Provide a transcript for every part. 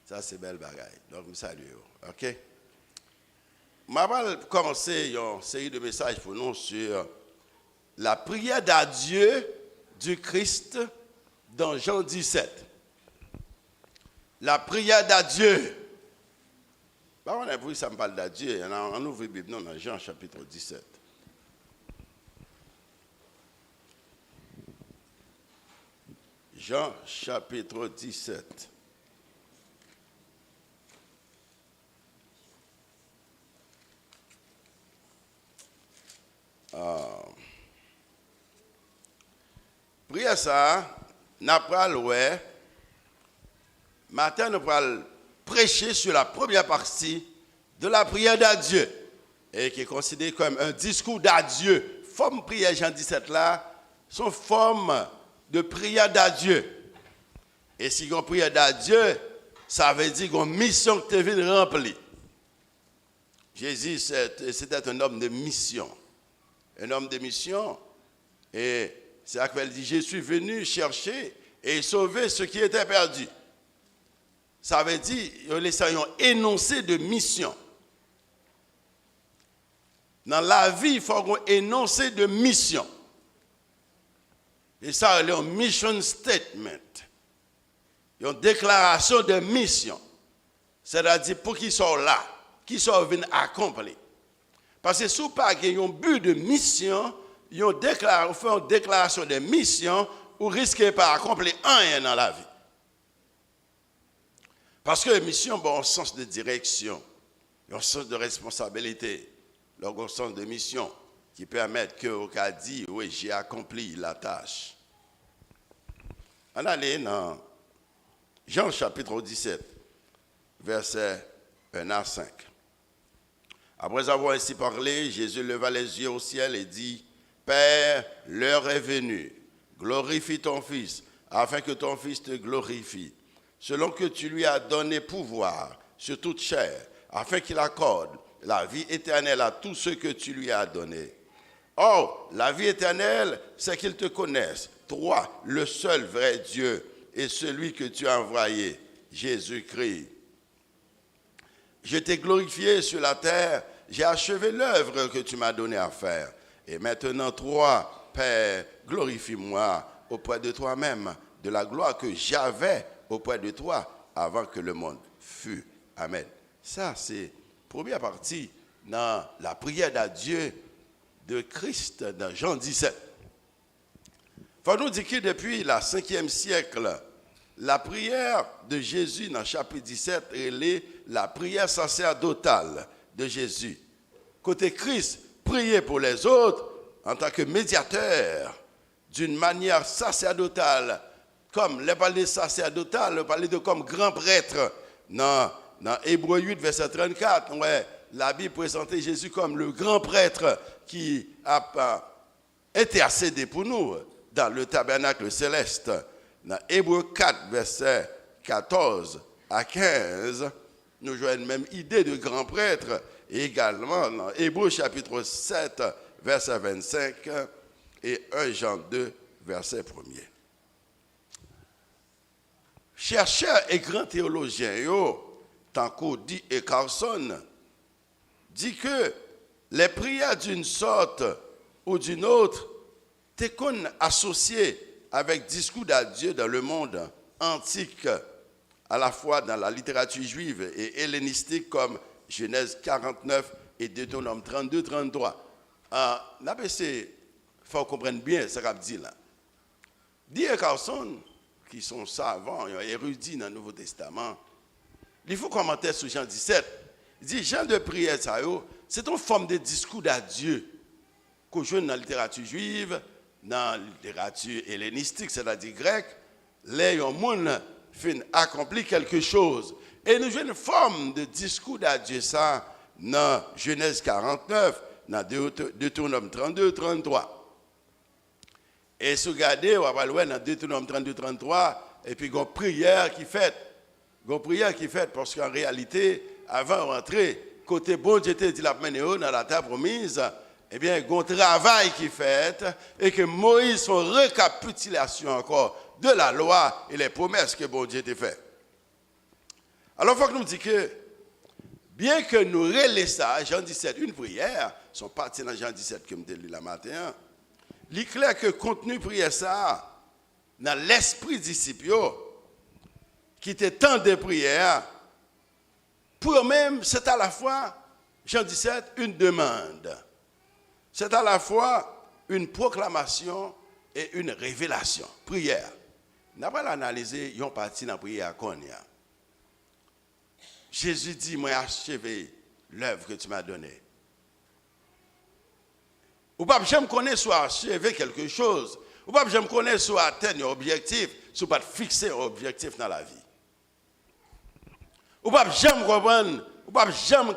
Ça, c'est belle bagaille. Donc, je salue. OK? Je vais commencer une série de messages pour nous sur la prière d'adieu du Christ dans Jean 17. La prière d'adieu. On a vu ça me parle d'adieu. On ouvre la Bible dans Jean chapitre 17. Jean chapitre 17. Prière ça, n'a pas l'oué. Matin, nous allons prêcher sur la première partie de la prière d'adieu et qui est considérée comme un discours d'adieu. Forme prière Jean 17 là, sont forme de prière d'adieu. Et si on prière d'adieu, ça veut dire qu'on mission que tu viens remplir. Jésus, c'était un homme de mission. Un homme de mission. Et c'est là qu'elle dit, je suis venu chercher et sauver ce qui était perdu. Ça veut dire, il y a un énoncé de mission. Dans la vie, il faut un énoncé de mission. Et ça, c'est un mission statement. Une déclaration de mission. C'est-à-dire pour qu'ils soient là, qu'ils soient venus accomplir. Parce que si vous n'avez pas un but de mission, vous faites une déclaration de mission, vous risquez pas d'accomplir rien dans la vie. Parce que la mission a un sens de direction, un sens de responsabilité, un sens de mission qui permet que vous dit oui, j'ai accompli la tâche. On allait dans Jean chapitre 17, versets 1 à 5. Après avoir ainsi parlé, Jésus leva les yeux au ciel et dit, Père, l'heure est venue, glorifie ton Fils, afin que ton Fils te glorifie, selon que tu lui as donné pouvoir sur toute chair, afin qu'il accorde la vie éternelle à tous ceux que tu lui as donnés. Or, la vie éternelle, c'est qu'ils te connaissent, toi, le seul vrai Dieu, et celui que tu as envoyé, Jésus-Christ. Je t'ai glorifié sur la terre, j'ai achevé l'œuvre que tu m'as donnée à faire. Et maintenant, toi, Père, glorifie-moi auprès de toi-même, de la gloire que j'avais auprès de toi avant que le monde fût. Amen. Ça, c'est la première partie dans la prière d'adieu de Christ dans Jean 17. Il faut nous dire que depuis le 5e siècle, la prière de Jésus dans le chapitre 17 est la prière sacerdotale de Jésus. Côté Christ, prier pour les autres en tant que médiateur d'une manière sacerdotale, comme les parler sacerdotal, le parler de comme grand prêtre. Dans Hébreux 8, verset 34, ouais, la Bible présentait Jésus comme le grand prêtre qui a intercédé pour nous dans le tabernacle céleste. Dans Hébreux 4, verset 14 à 15, nous jouons une même idée de grand prêtre. Et également dans Hébreux chapitre 7, verset 25 et 1 Jean 2, verset 1er. Chercheurs et grands théologiens, tant qu'on dit et Carson, dit que les prières d'une sorte ou d'une autre étaient associées avec discours d'adieu dans le monde antique, à la fois dans la littérature juive et hellénistique comme Genèse 49 et Deutéronome 32-33. Il faut comprendre bien ce qu'a dit là. D.A. Carson, qui sont savants, érudits dans le Nouveau Testament, il faut commenter sur Jean 17. Il dit, Jean de prière, c'est une forme de discours d'adieu qu'on joue dans la littérature juive, dans la littérature hellénistique, c'est-à-dire grecque, les gens fin accompli quelque chose. Et nous jouons une forme de discours d'adieu ça dans Genèse 49, dans Deutéronome 32-33. Et si vous regardez, on va voir dans Deutéronome 32-33, et puis il y a une prière qui fait. Parce qu'en réalité, avant de rentrer, côté bon Dieu te dit la mener dans la terre promise, eh bien, il y a un travail qui fait, et que Moïse fait une récapitulation encore de la loi et les promesses que bon Dieu t'a fait. Alors, il faut que nous disions que, bien que nous relayons ça, Jean 17, une prière, sont partis dans Jean 17 que je lu la matin, il est clair que contenu prière ça, dans l'esprit disciple, qui était tant de prières, pour eux-mêmes, c'est à la fois, Jean 17, une demande. C'est à la fois une proclamation et une révélation. Prière. N'a pas l'analyser, ils ont parti dans la prière qu'on y a. Jésus dit, moi, achevé l'œuvre que tu m'as donnée. Ou pas, je me connais soit achever quelque chose. Ou pas, je me connais soit atteindre un objectif, soit pas fixer un objectif dans la vie. Ou pas, j'aime comprendre, ou pas, j'aime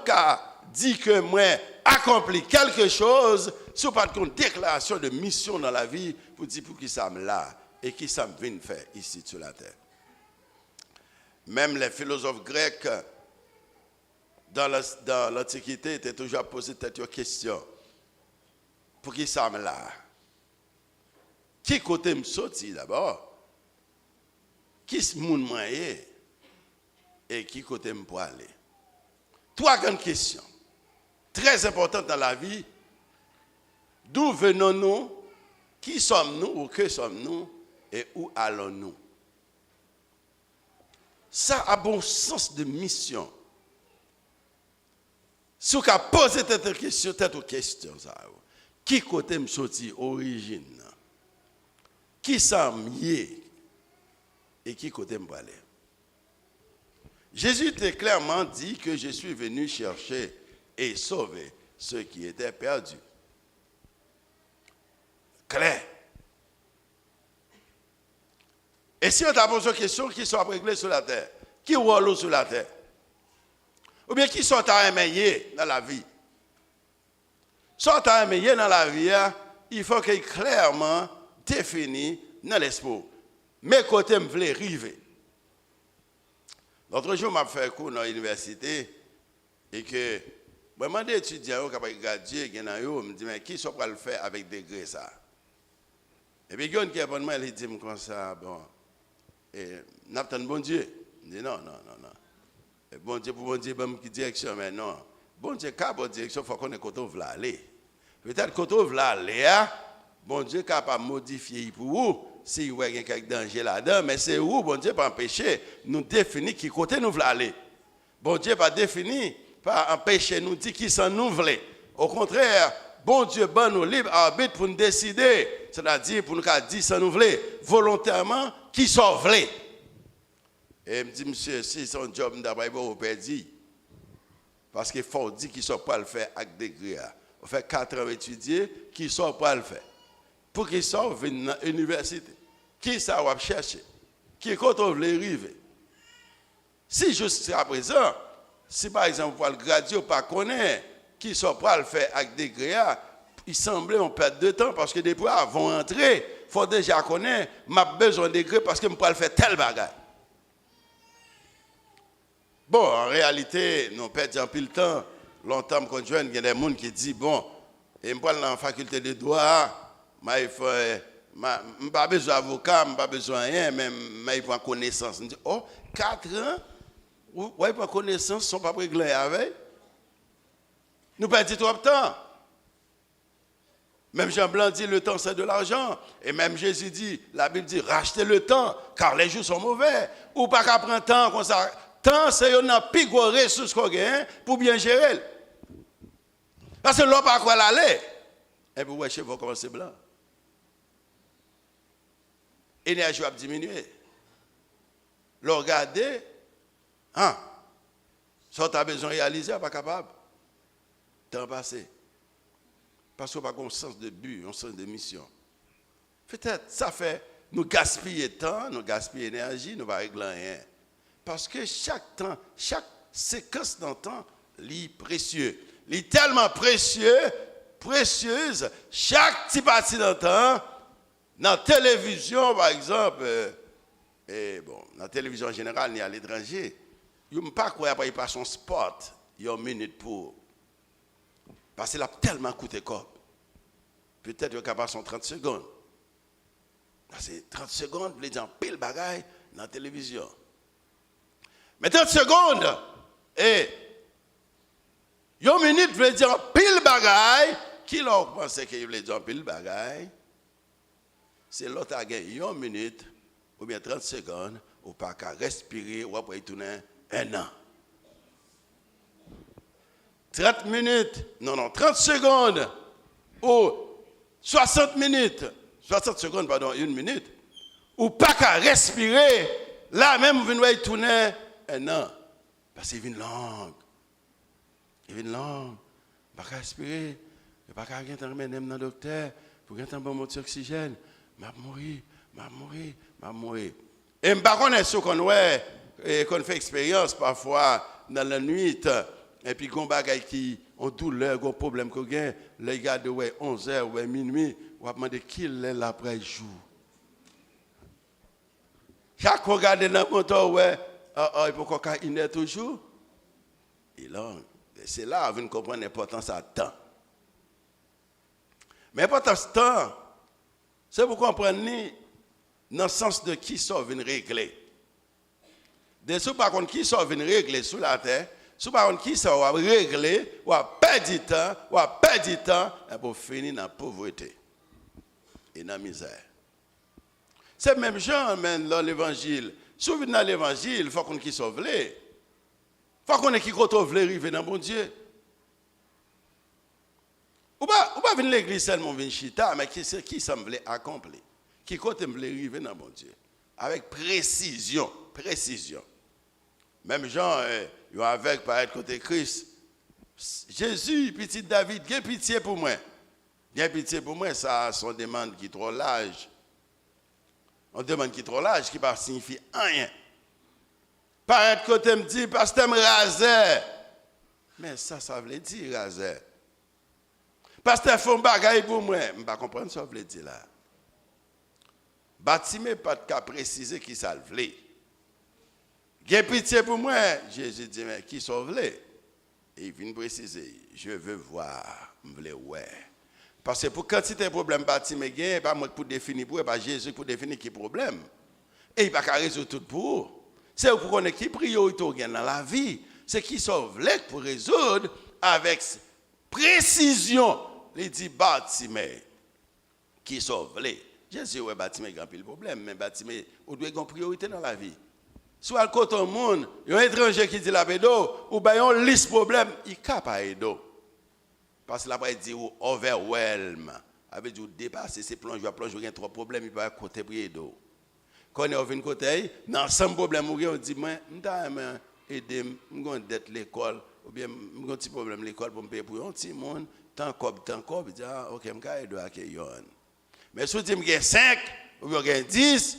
dire que moi, accompli quelque chose, si pas une déclaration de mission dans la vie, pour dire pour qui ça me là et qui ça me vient faire ici sur la terre. Même les philosophes grecs, dans l'Antiquité, étaient toujours posé cette question. Pour qui ça me là? Qui côté me sorti d'abord? Qui est mon moyen? Et qui côté me pour aller? Trois grandes questions. Très importantes dans la vie. D'où venons-nous? Qui sommes-nous ou que sommes-nous? Et où allons-nous? Ça a bon sens de mission. Si vous posez cette question, ça, qui côté me sorti origine? Qui sommes et qui côté me aller? Jésus t'a clairement dit que je suis venu chercher et sauver ceux qui étaient perdus. Clair. Et si on t'a posé une question, qui sont réglés sur la terre? Qui roule sur la terre? Ou bien qui sont à aimer dans la vie? Sont à aimer dans la vie, il faut qu'il soit clairement défini dans l'esprit. Mes côtés me voulaient arriver. L'autre jour, je fait un cours dans l'université et que je me demandais aux étudiants qui ont gradué, je me dis, mais qui sont pour le faire avec des degrés ça? Et puis, il y a un qui a dit comme ça, bon, n'a pas de bon Dieu. Je dis, non. Bon Dieu, pour bon Dieu, bonne direction, mais non. Bon Dieu, quand bonne direction, il faut qu'on ait côté où vous aller. Peut-être côté où vous aller, bon Dieu, capable de modifier pour vous. Si vous avez quelques danger là-dedans, mais c'est où, bon Dieu, pas empêcher, nous définir qui côté nous voulons aller. Bon Dieu, pas définir, pas empêcher nous dire qui s'en nous voulons. Au contraire, bon Dieu, bon nous libre arbitre pour nous décider, c'est-à-dire pour nous dire sans nous voulons, volontairement, qui s'en voulons. Et il me dit, monsieur, si son job d'abord, vous perdez. Parce qu'il faut dire qu'ils ne sont pas le faire avec degré. On fait 4 ans étudier, qui ne sont pas le faire. Pour qu'ils sortent, viennent dans l'université. Qui ça va chercher? Qui quand on veut arriver? Si jusqu'à présent, si par exemple, pour le graduer ou pas connaître, qui ne sont pas le faire avec degré, il semblait qu'on perd de temps parce que depuis avant d'entrer, il faut déjà connaître, m'a besoin de degré parce que je ne peux pas le faire tel bagage. Bon, en réalité, nous perdons un peu le temps. Longtemps, quand je il y a des gens qui disent, bon, et je suis dans la faculté de droit, je n'ai pas besoin d'avocat, je n'ai pas besoin de rien, mais il faut connaissance. Je dis, oh, 4 ans, ouais, pas connaissance, ne sont pas réglés avec. Nous perdons trop de temps. Même Jean Blanc dit, le temps c'est de l'argent. Et même Jésus dit, la Bible dit, rachetez le temps, car les jours sont mauvais. Ou pas qu'à prendre temps comme ça. Temps, c'est une plus grosse ressource qu'on gagne pour bien gérer. Parce que l'on pas quoi l'aller. Et puis, ouais, chez vous, comment c'est blanc. L'énergie va diminuer. Le regarder, ça tu as besoin de réaliser, pas capable. Temps passé. Parce qu'on n'a pas un sens de but, un sens de mission. Peut-être, ça fait, nous gaspiller temps, nous gaspiller énergie, nous ne va régler rien. Parce que chaque temps, chaque séquence dans le temps, est précieux. Il est tellement précieuse, chaque petit partie dans le temps, dans la télévision, par exemple, dans la télévision en général, il y a à l'étranger, il n'y a pas quoi, il passe son spot, il y a une minute pour. Parce qu'il a tellement coûté corps. Peut-être qu'il y a pas 30 secondes. C'est 30 secondes, les gens pile bagaille dans la télévision. Mais 30 secondes, et 1 minute veut dire pile bagaille. Qui l'a pensé qu'il voulait dire pile bagaille? C'est l'autre a gagné 1 minute ou bien 30 secondes ou pas qu'à respirer ou après tourner 1 an. 30 minutes, non, 30 secondes ou 60 minutes, 60 secondes, pardon, 1 minute, ou pas qu'à respirer, là même vous venez tourner 1 an. Parce qu'il vient langue. Il vient langue. Pas qu'à respirer. Pas qu'à regarder dans le docteur. Pour regarder un bon mot d'oxygène. M'a mourir. Et je ne sais pas si qu'on fait expérience parfois dans la nuit. Et puis, quand on qui ont douleur, ont problème qu'on gagne, les gars de 11h ou minuit, on va demander qui est là après le jour. Chaque fois regarde dans le moteur, il faut qu'on ait toujours. C'est là que vous comprenez l'importance de temps. Mais l'importance de temps, c'est pour comprendre dans le sens de qui ça vient régler. De ce par contre, qui ça vient régler sous la terre, si par contre, qui ça va régler, ou va perdre du temps, pour finir dans la pauvreté et dans la misère. C'est même gens, dans l'évangile. Si vous venez dans l'évangile, il faut qu'on qui sauve les. Il faut qu'on ait qui retrouve les rives dans bon Dieu. Ou pas venir à l'église seulement venir chita, mais qui semble accompli. Qui côté me rive dans bon Dieu. Avec précision. Même gens, avec par être côté Christ. Jésus, petit David, viens pitié pour moi. Viens pitié pour moi, ça, son demande qui est trop large. On demande qui est trop large, qui ne signifie rien. Par être côté me dit, pasteur me raser. Mais ça veut dire raser. Pasteur font bagaille pour moi. Je ne comprends pas ce que ça veut dire là. Bâtiment pas de cas préciser qui ça veut dire. J'ai pitié pour moi. Jésus dit, mais qui sauve les? Et il vient préciser, je veux voir, je veux ouais. Parce que pour quantité de problèmes bâtiment, il n'y a pas moi pour définir pour, pas Jésus pour définir qui problème. Et il n'y a pas résoudre tout pour. C'est pour qu'on ait qui priorité dans la vie. C'est qui sauve les pour résoudre avec précision. Il dit bâtiment qui sauve les. Jésus, ouais, bâtiment, il y a un problème, mais bâtiment, on doit avoir une priorité dans la vie. Soit le côté au monde, il y a un étranger qui dit la pédo, ou bien il liste problème, il capable aider. Parce que là, il dit overwhelm. Avec du dépasser ses plonges, il y a 3 problèmes, il va côté pour aider. Quand on est au côté, dans 100 problèmes, on dit, moi, je vais aider, je vais d'être l'école, ou bien je vais un petit problème à l'école pour me payer pour un petit monde, tant qu'on, il dit, ok, je vais aider à accueillir. Mais si je dis 5 ou 10,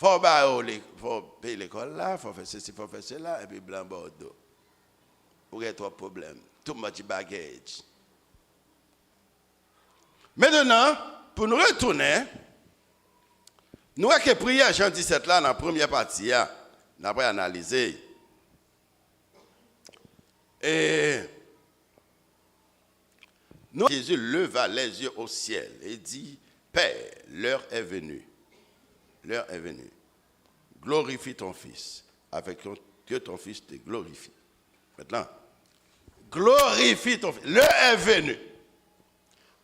il faut payer l'école là, il faut faire ceci, il faut faire cela, et puis blanc bordeaux. Vous avez 3 problèmes. Too much baggage. Maintenant, pour nous retourner, nous avons prié à Jean 17 là, dans la première partie, nous avons analysé. Et Jésus leva les yeux au ciel et dit, Père, l'heure est venue. L'heure est venue. Glorifie ton Fils, avec que ton Fils te glorifie. Maintenant, glorifie ton Fils. L'heure est venue.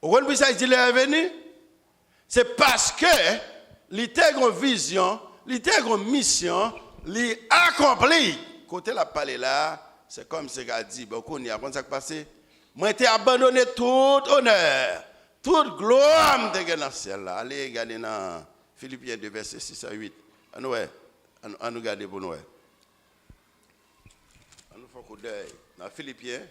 Pourquoi ça dit l'heure est venue? C'est parce que l'intègre vision, l'intègre mission, l'accompli. Côté la parler là, c'est comme ce qu'a dit, beaucoup n'y a pas ça qui passe. Moi, j'ai abandonné tout honneur, toute gloire de dans le ciel. Allez, regardez dans Philippiens 2, verset 6 à 8. On nous regarde pour nous. On nous fait un coup d'œil. Dans Philippiens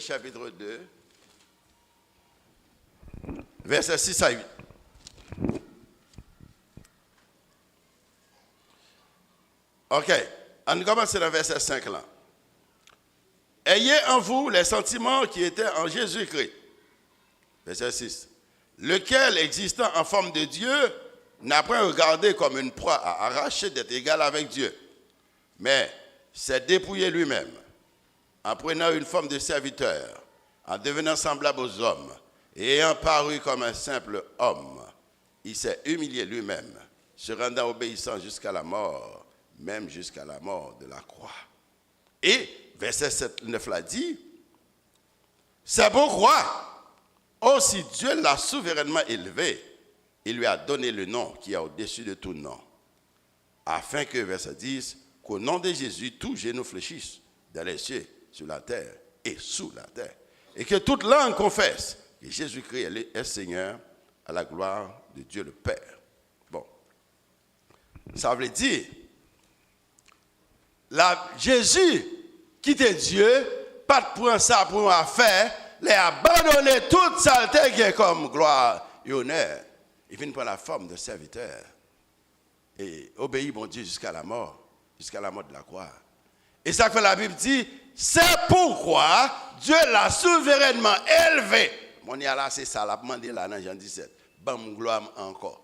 chapitre 2, verset 6 à 8. Ok, on commence dans le verset 5 là. Ayez en vous les sentiments qui étaient en Jésus-Christ. Verset 6. Lequel, existant en forme de Dieu, n'a pas regardé comme une proie à arracher d'être égal avec Dieu, mais s'est dépouillé lui-même, en prenant une forme de serviteur, en devenant semblable aux hommes, et ayant paru comme un simple homme, il s'est humilié lui-même se rendant obéissant jusqu'à la mort, même jusqu'à la mort de la croix. Et verset 9 l'a dit, c'est pourquoi, aussi Dieu l'a souverainement élevé, il lui a donné le nom qui est au-dessus de tout nom, afin que, verset 10, qu'au nom de Jésus, tout genou fléchisse dans les cieux, sur la terre et sous la terre, et que toute langue confesse que Jésus-Christ est Seigneur à la gloire de Dieu le Père. Bon, ça veut dire, Jésus, qui était Dieu, pas de prendre ça pour une affaire, les abandonner toute saleté qui est comme gloire et honneur. Il vient prendre la forme de serviteur et obéir mon Dieu jusqu'à la mort de la croix. Et ça que la Bible dit, c'est pourquoi Dieu l'a souverainement élevé. Mon y a là, c'est ça, l'a demandé là dans Jean 17. Bam gloire encore.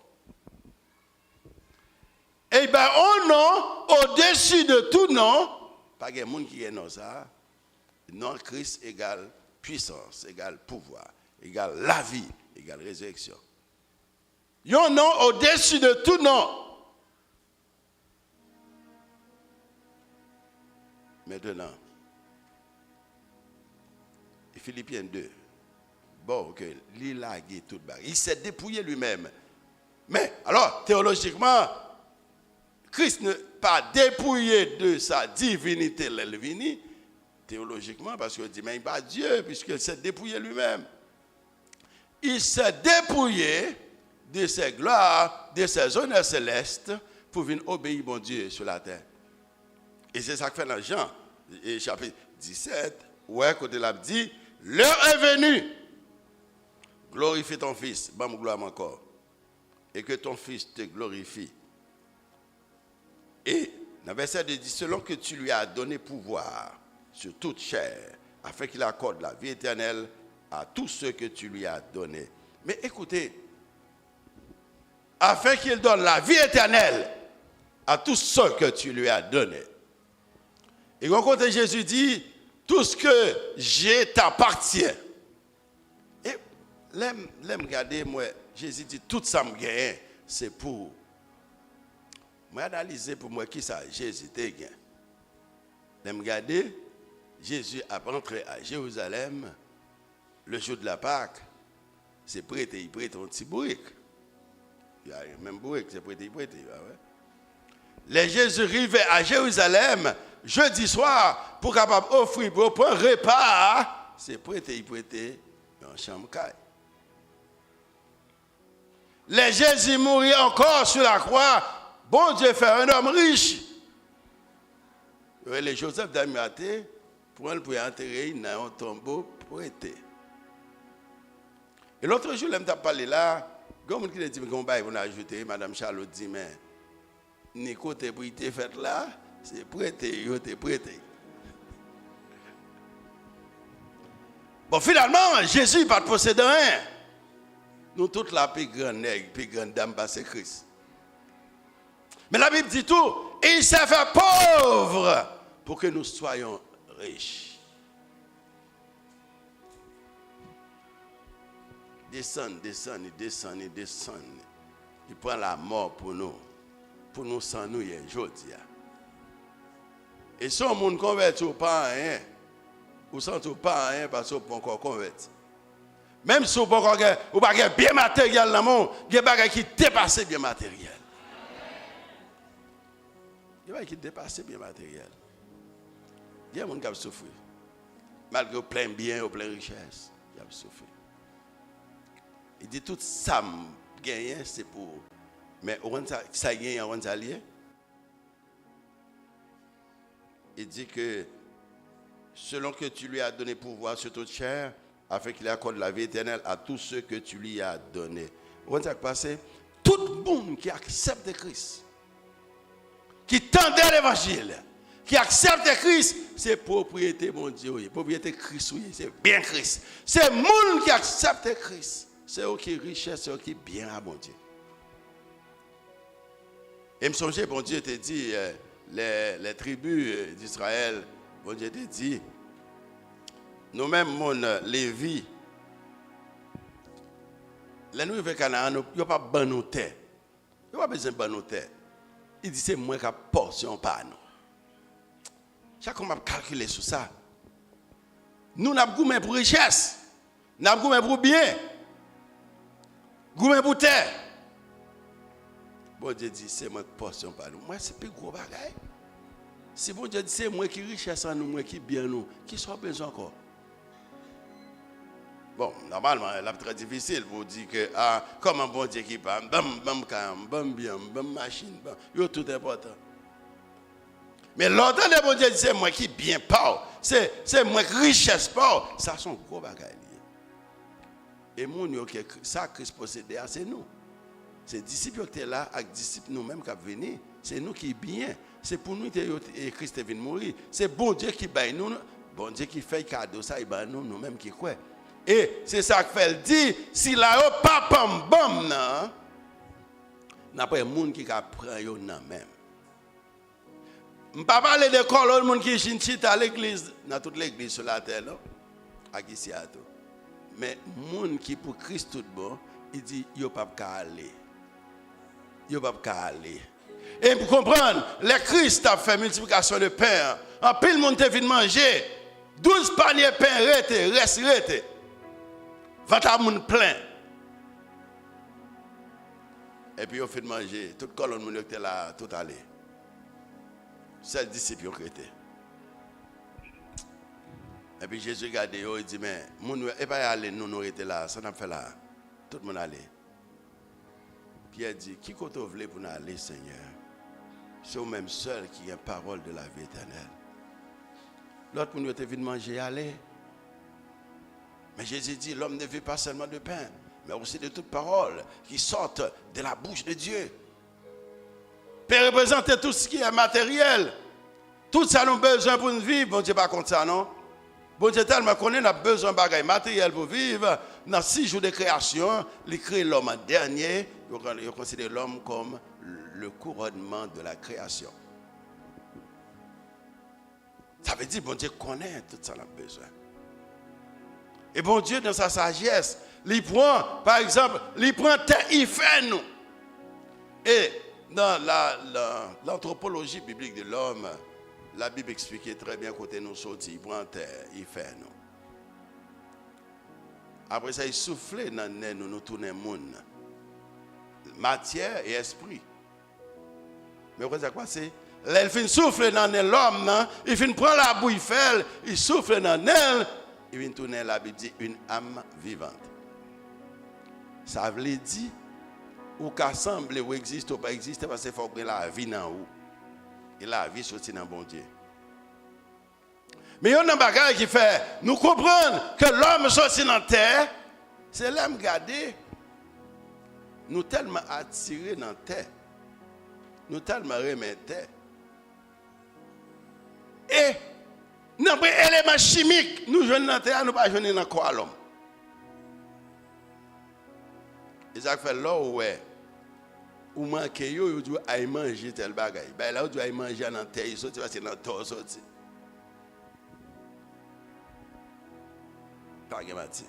Et bien, au nom, au-dessus de tout nom, pas de monde qui est non ça. Non, Christ égale puissance, égale pouvoir, égale la vie, égale résurrection. Il y a un nom au-dessus de tout nom. Maintenant, Philippiens 2. Bon, ok, il a gué tout bas. Il s'est dépouillé lui-même. Mais, alors, théologiquement, Christ n'est pas dépouillé de sa divinité, l'elvini, théologiquement, parce qu'il dit, mais il n'est pas Dieu, puisqu'il s'est dépouillé lui-même. Il s'est dépouillé de ses gloires, de ses honneurs célestes, pour venir obéir mon Dieu sur la terre. Et c'est ça que fait dans Jean, chapitre 17, ouais, côté là, dit, l'heure est venue, glorifie ton fils, bam gloire encore, et que ton fils te glorifie. Et, dans le verset 2, dit, selon que tu lui as donné pouvoir sur toute chair, afin qu'il accorde la vie éternelle à tous ceux que tu lui as donnés. Mais écoutez, afin qu'il donne la vie éternelle à tous ceux que tu lui as donnés. Et quand Jésus dit, tout ce que j'ai t'appartient. Et l'aime regarder, moi, Jésus dit, tout ça me gagne, c'est pour. Moi, analyser pour moi qui ça, Jésus te gagne. L'aime regarder, Jésus a rentré à Jérusalem le jour de la Pâque. C'est prêté, il prête un petit bourrique. Il y a même bourrique, c'est prêté, il prête. Ouais. Les Jésus arrivaient à Jérusalem jeudi soir pour capable offrir pour un repas. C'est prêté, il prêtait en chambre caille. Les Jésus mourit encore sur la croix. Bon Dieu fait un homme riche. Les Joseph d'Arimathée pour enterrer dans un tombeau prêté. Et l'autre jour, je me parlé là, comme qui dit qu'on va ajouter, Madame Charlotte dit, mais Nico te prêté fait là, c'est prêté, il te prêté. Bon, finalement, Jésus n'a pas de possédant rien. Nous, toute la plus grande nègre, plus grande dame, c'est Christ. Mais la Bible dit tout, et il s'est fait pauvre pour que nous soyons riches. Descend. Il prend la mort pour nous sans nous aujourd'hui. Et si on ne convertit pas à rien, ou sans tout pas à rien parce qu'on peut encore convertir. Même si on peut encore pas bien matériel dans le monde, il y a des choses qui dépassent bien matériel. Il y a des choses qui dépassent bien matériel. Il y a des gens qui souffrent. Malgré plein bien ou plein richesse, il y a souffert. Il dit tout ça gagné, c'est pour. Mais ça gagne en allié. Il dit que selon que tu lui as donné pouvoir sur toute chair, afin qu'il accorde la vie éternelle à tous ceux que tu lui as donnés. Vous voyez ce qui passe? Tout le monde qui accepte Christ, qui tendait l'évangile, qui accepte Christ, c'est propriété, mon Dieu, propriété Christ, oui, c'est bien Christ. C'est le monde qui accepte Christ. C'est eux qui sont riches, c'est eux qui sont bien à mon Dieu. Et me songeais, bon Dieu te dit, les tribus d'Israël, bon Dieu te dit, nous-mêmes, mon Lévi, les nous vivons Canaan, nous n'avons pas bon terre. Il n'y a pas besoin de bonne terre. Il dit c'est moi qui a portion par nous. Chaque fois, on va calculer sur ça. Nous n'avons goûté pour richesse. Nous avons goûté pour bien. Goûté pour terre. Bon Dieu dit c'est moi qui portion par nous. Moi, c'est plus gros bagaille. Si bon Dieu dit c'est moi qui richesse en nous, moi qui bien nous, qui soit besoin encore? Bon, normalement, c'est très difficile pour dire que, comment bon Dieu qui parle, bam bien, bam machine, bam, c'est tout important. Mais l'autre, le bon Dieu dit, c'est moi qui bien parle, c'est moi qui richesse parle, ça sont gros bagages. Et mon ça Christ possédé, c'est nous. C'est disciples qui sont là, avec disciples nous-mêmes qui sont venus, c'est nous qui bien. C'est pour nous que Christ est venu mourir. C'est bon Dieu qui baille nous, bon Dieu qui fait cadeau, ça, il baille nous-mêmes qui croyons. Et c'est ça que fait dit, si la yo pas pam bam nan, n'a pas monde qui prend yo nan même. M'pa parler de colonne monde qui chita à l'église, dans toute l'église sur la terre non, à qui c'est à tout. Mais monde qui pour Christ tout bon, il dit yo pas aller. Yo pas aller. Et pour comprendre, le Christ a fait multiplication de pain, en pile monde te vient manger, 12 paniers de pain reste. 20 moun plein. Et puis, on fait manger. Toute colonne moun était là, tout allé. Seul disciple qui était. Et puis, Jésus regarde, il dit, mais, moun, et pas aller, nous étions là, ça n'a fait là. Tout le monde allait. Pierre dit, qui côté vous voulez pour nous aller, Seigneur? C'est vous-même seul qui a parole de la vie éternelle. L'autre moun était venu manger, aller. Mais Jésus dit, l'homme ne vit pas seulement de pain, mais aussi de toutes paroles qui sortent de la bouche de Dieu. Peut représenter tout ce qui est matériel. Tout ça, nous avons besoin pour nous vivre. Bon Dieu, pas comme ça, non? Bon Dieu, tellement qu'on a besoin de bagages matériels pour vivre. Dans 6 jours de création, il crée l'homme en dernier. Il considère l'homme comme le couronnement de la création. Ça veut dire, bon Dieu connaît tout ça, on a besoin. Et bon Dieu, dans sa sagesse, il prend, par exemple, il prend terre, il fait nous. Et dans l'anthropologie biblique de l'homme, la Bible explique très bien côté nous sortis, il prend terre, il fait nous. Après ça, il souffle dans nous, nous tournons le monde. Matière et esprit. Mais vous savez quoi c'est? Il fait souffle dans l'homme, il fait prendre la bouille, il souffle dans elle. Il vient tourner la Bible dit une âme vivante. Ça veut dire ou qu'à sembler ou existe ou pas existe parce qu'il faut que la vie dans où. Et la vie sortit dans bon Dieu. Mais il y a un bagage qui fait nous comprendre que l'homme sorti dans la terre, c'est l'homme gardé. Nous tellement attirés dans la terre. Nous tellement remis terre. Et non, mais éléments chimiques, nous jeunes dans la terre, nous pas jeunes dans quoi l'homme. Et ça fait là où ou manquer yo doit aller manger tel bagaille. Ben là on doit aller manger dans la terre, il sorti parce que dans la terre sorti. Pas gamati.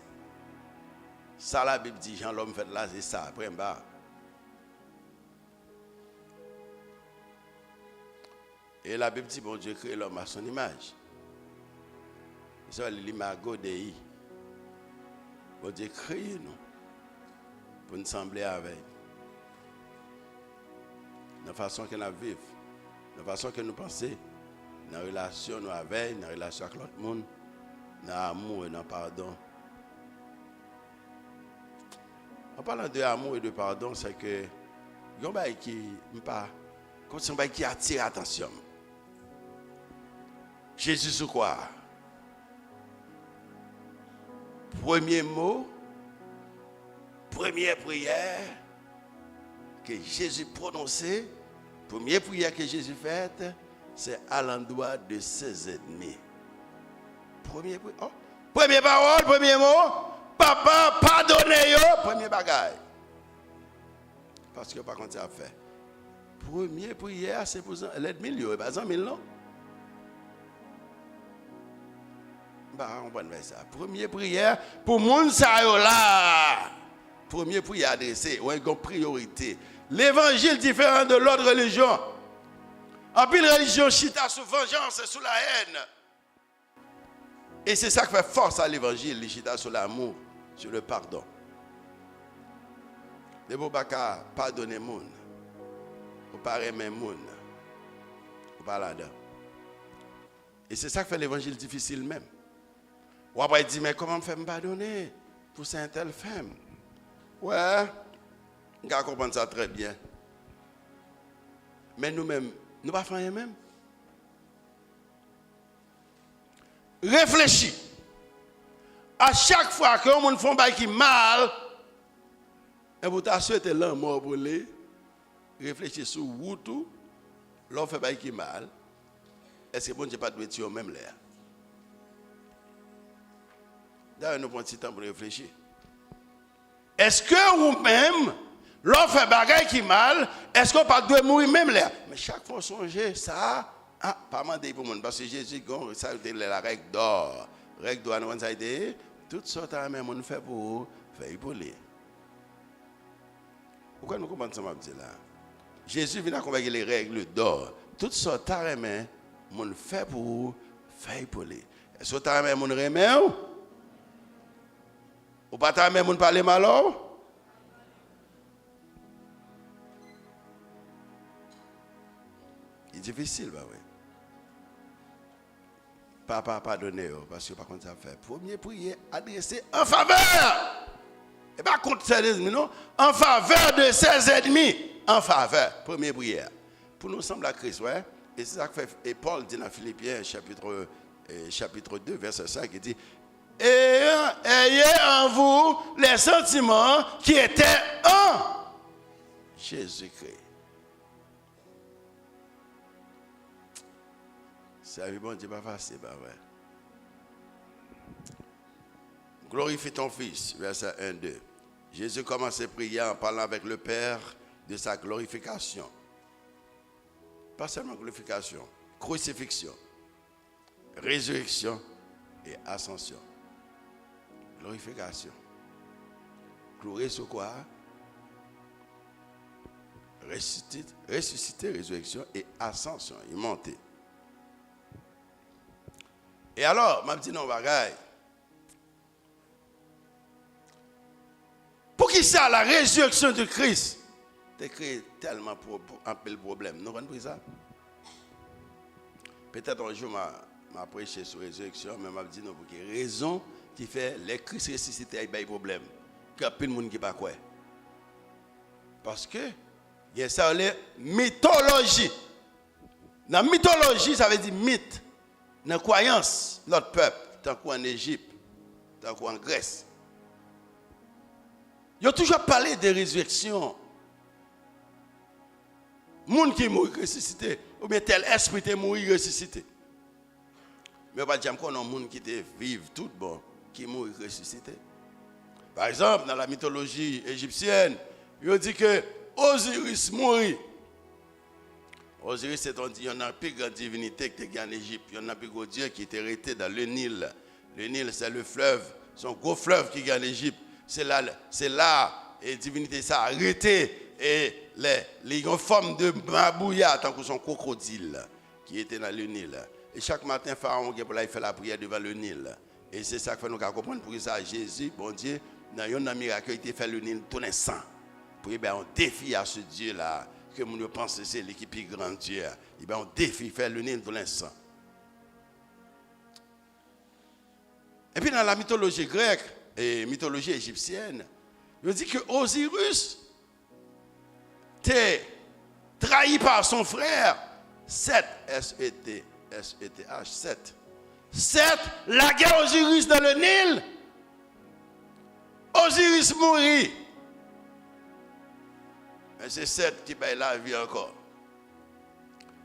Ça la Bible dit Jean l'homme fait là c'est ça après bas. Et la Bible dit bon Dieu crée l'homme à son image. C'est l'imago Dei. Bon Dieu crée nous pour nous sembler avec. De la façon que nous vivons, de la façon que nous pensons, dans la relation nous avec, dans la relation avec l'autre monde, dans l'amour et dans le pardon. En parlant de amour et de pardon, c'est que il y a un bail qui pas comme si un bail qui attire l'attention. Jésus sur quoi? Premier mot, première prière que Jésus prononçait, première prière que Jésus fait, c'est à l'endroit de ses ennemis. Première parole, premier mot, papa, pardonnez-yo, premier bagaille. Parce que par contre, ça a fait. Première prière, c'est pour l'ennemi, il n'y a pas de non? On va faire ça. Première prière pour moun sa yo là. Première prière adressée, ou une priorité. l'évangile différent de l'autre religion. En pile religion chita sous vengeance et sous la haine. Et c'est ça qui fait force à l'évangile, les chita sur l'amour, sur le pardon. Les bobaka pardonner moun, ou pas aimer moun, ou pas là-dedans. Et c'est ça qui fait l'évangile difficile même. Ou après il dit mais comment me faire me pardonner pour cette telle femme? Ouais, on va comprendre ça très bien. Mais nous-mêmes, nous ne pas faire rien même. Réfléchis. À chaque fois que on fait un bail qui mal, et vous t'as souhaité l'homme mort pour lui, réfléchis sur vous tout, l'on fait bail qui mal. Est-ce que bon Dieu pas de tuer même là? D'ailleurs, nous prenons un petit temps pour réfléchir. Est-ce que vous-même, l'on fait bagaille qui mal, est-ce qu'on pas doit mourir même là? Mais chaque fois songer ça, pas demander pour moi parce que Jésus ça a été la règle d'or. Règle d'or nous ça a été toutes sortes à même on fait pour faire pour lui. Pourquoi nous comprenons ça m'a dit là? Jésus vient accompagner les règles d'or. Toutes sortes à même on fait pour faire pour lui. Est-ce que à même on remet ou pas à même on parler mal? C'est difficile, bah oui. Papa, pardonnez, parce que par contre, ça fait. Premier prière adressé en faveur. Et pas contre ses ennemis, non. En faveur de ses ennemis. En faveur. Première prière. Pour nous sembler à Christ, ouais. Et c'est ça que fait. Et Paul dit dans Philippiens, chapitre 2, verset 5, il dit ayez en vous les sentiments qui étaient en Jésus-Christ. Ça bon Dieu pas facile, bah ouais. Glorifie ton Fils, verset 1-2. Jésus commence à prier en parlant avec le Père de sa glorification. Pas seulement glorification, crucifixion, résurrection et ascension. Glorification. Glorifier sur quoi? Ressusciter, résurrection et ascension. Il monte. Et alors, m'a dit non, bagaille. Pour qui ça, la résurrection de Christ, t'as créé tellement un peu le problème. Nous comprenez ça? Peut-être un jour, m'a prêché sur la résurrection, mais m'a dit non, pour qu'il y ait raison qui fait les Christ ressuscités, il y a des problèmes. Qu'il y a plus de monde qui ne pas quoi. Parce que, il y a ça, la mythologie. Dans la mythologie, ça veut dire mythe. Dans la croyance, notre peuple, tant qu'en Égypte, tant qu'en Grèce, ils ont toujours parlé de résurrection. Monde qui est mort ressuscité, ou bien tel esprit est mort ressuscité. Mais on va dire qu'on a un monde qui est vivre tout bon, qui est mort ressuscité. Par exemple, dans la mythologie égyptienne, ils dit que Osiris mourit. Osiris, c'est une plus grande divinité qui était en Égypte. Il y en a un plus gros dieu qui était arrêté dans le Nil. Le Nil, c'est le fleuve, c'est un gros fleuve qui est en Égypte. C'est là, et divinité ça arrêté. Et les ont forme de mabouya, tant que son crocodile qui était dans le Nil. Et chaque matin, Pharaon il fait la prière devant le Nil. Et c'est ça que nous comprendre pour ça, Jésus, bon Dieu, dans un miracle, il a fait le Nil tourner sang. Pour un défi à ce Dieu-là. Que nous pensons que c'est l'équipe plus grande Dieu. Il y a un défi, faire le Nil pour l'instant. Et puis dans la mythologie grecque et mythologie égyptienne, il dit que Osiris était trahi par son frère Seth, S-E-T-H, Seth. Seth, la guerre Osiris dans le Nil. Osiris mourit. C'est Seth qui paye la vie encore.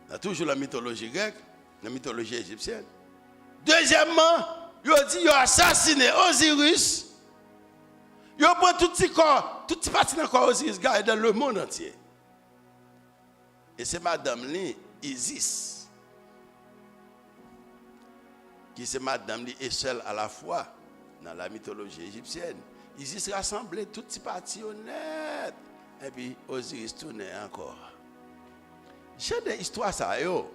Il y a toujours la mythologie grecque, la mythologie égyptienne. Deuxièmement, il a dit qu'il a assassiné Osiris. Il a pris tout petit corps, tout petit parti dans corps Osiris dans le monde entier. Et c'est madame Isis, qui c'est madame et seule à la fois dans la mythologie égyptienne. Isis rassemblait tout petit parti honnête. Et puis Osiris tourne encore. J'ai des histoires ça yo.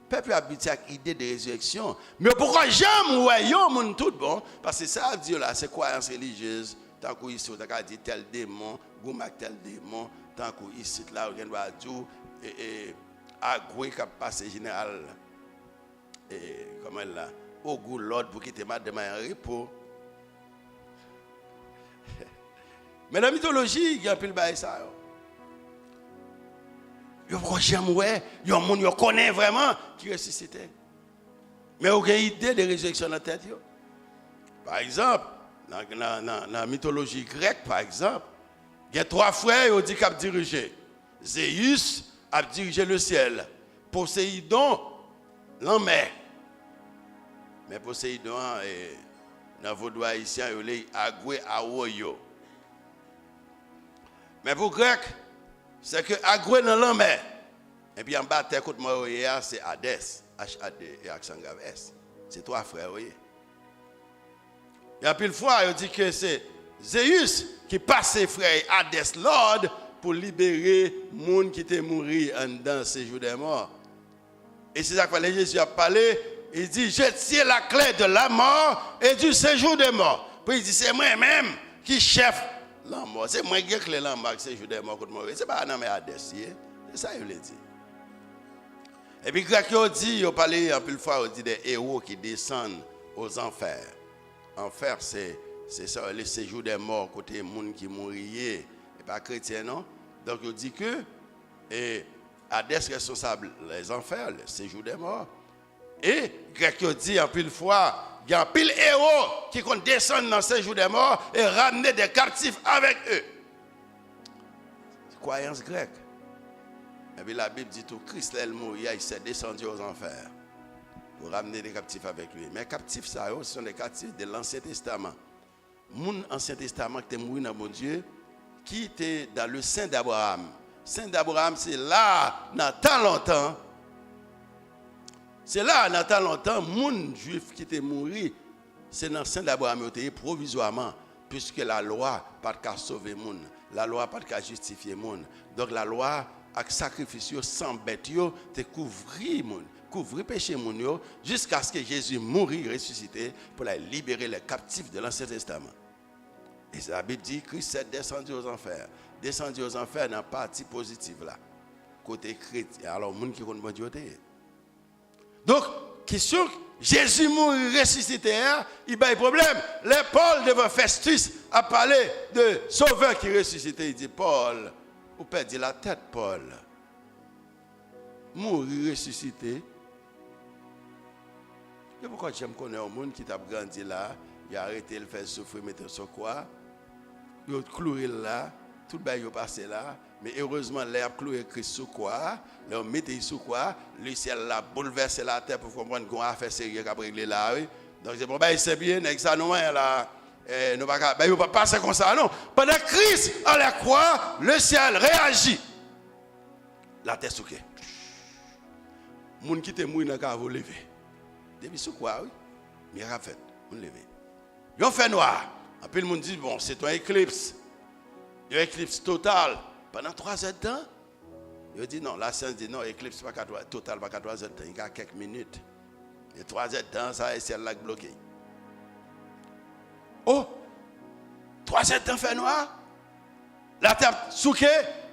Peuple habite avec idée de résurrection. Mais pourquoi j'aime ouais yo moun tout bon parce que ça dit là c'est croyance religieuse. Tant qu'on ici on a dit tel démon, goumak tel démon, tant qu'on ici là on va dire et agoué qui passe général et comment là au goût l'ordre pour quitter madame en repos. Mais la mythologie, il y a un peu de bail ça. Yo j'aime ouais, yo moun yo connaît vraiment qui ressuscitait. Mais aucune idée de résurrection dans la tête yo. Par exemple, dans la mythologie grecque par exemple, il y a 3 frères qui dit qu'ils diriger. Zéus a dirigé le ciel, Poséidon l'enmer. Mais Poséidon dans vos doigts haïtiens il est agoué à Oyo. Mais pour grec, c'est que agoué dans l'enmer. Et puis en bas terre côté moi c'est Hadès, H-A-D et accent grave S. C'est 3 frères voyez. Il y a pile fois il dit que c'est Zéus qui passe ses frères Hadès Lord pour libérer monde qui était mort dans ces jours des morts. Et c'est ça que Jésus a parlé, il dit je tiens la clé de la mort et du séjour des morts. Puis il dit c'est moi-même qui chef la mort. C'est moi qui ai clé la mort, séjour des morts contre moi. C'est pas un homme Hadès, c'est ça il l'a dit. Et puis grec il dit, il parlait un peu de fois, il dit des héros qui descendent aux enfers. Enfer c'est ça le séjour des morts côté les gens qui mourier et pas chrétien non. Donc il dit que Hadès responsable les enfers, le séjour des morts. Et grec dit en pile fois, il y a un pile héros qui compte descendre dans le séjour des morts et ramener des captifs avec eux. Croyance grecque. Et puis la Bible dit tout Christ là il mourit, il s'est descendu aux enfers pour ramener des captifs avec lui. Mais captifs ça ce sont des captifs de l'Ancien Testament. Mon Ancien Testament qui est mort dans mon Dieu qui était dans le sein d'Abraham. Saint d'Abraham, c'est là, dans tant longtemps. C'est là, dans tant longtemps, moun juif qui était mort, c'est dans le sein d'Abraham, il était provisoirement, puisque la loi pas de sauver moun, la loi pas de justifier moun. Donc la loi, avec sacrifice, sans bête, te couvrir moun, couvrir péché moun, jusqu'à ce que Jésus mourit, ressuscité, pour libérer les captifs de l'Ancien Testament. Et la Bible dit que Christ est descendu aux enfers. Descendu aux enfers dans la partie positive là. Côté chrétien. Alors, les gens qui connaissent Dieu. Donc, question, Jésus mourit ressuscité, il n'y a pas de problème. Les Paul devant Festus a parlé de sauveur qui ressuscité. Il dit, Paul, vous perdez la tête, Paul. Mourir ressuscité. Et pourquoi j'aime connaître un monde qui t'a grandi là, il a arrêté de faire souffrir, mettre sur quoi? Il a cloué là. Tout le monde est passé là, mais heureusement, l'herbe cloué Christ sous quoi, l'homme mettez sous quoi, le ciel a bouleversé la terre pour comprendre qu'on a fait sérieux qu'à régler là. Oui. Donc c'est bon, c'est bien, ça nous là, nous pas passer comme ça, non. Pendant que Christ à la croix, le ciel réagit. La terre sous quoi? Les gens qui étaient morts dans le lever. Depuis sous quoi, oui, miracle fait, on lever. Ils ont fait noir. Après le monde dit, bon, c'est un éclipse. Il y a un éclipse total pendant 3 heures de temps. Il dit non, la science dit non, éclipse pas total, pas 3 heures de temps, il y a quelques minutes. Et 3 heures de temps, ça est ciel là bloqué. Oh, 3 heures de temps fait noir. La terre souquée,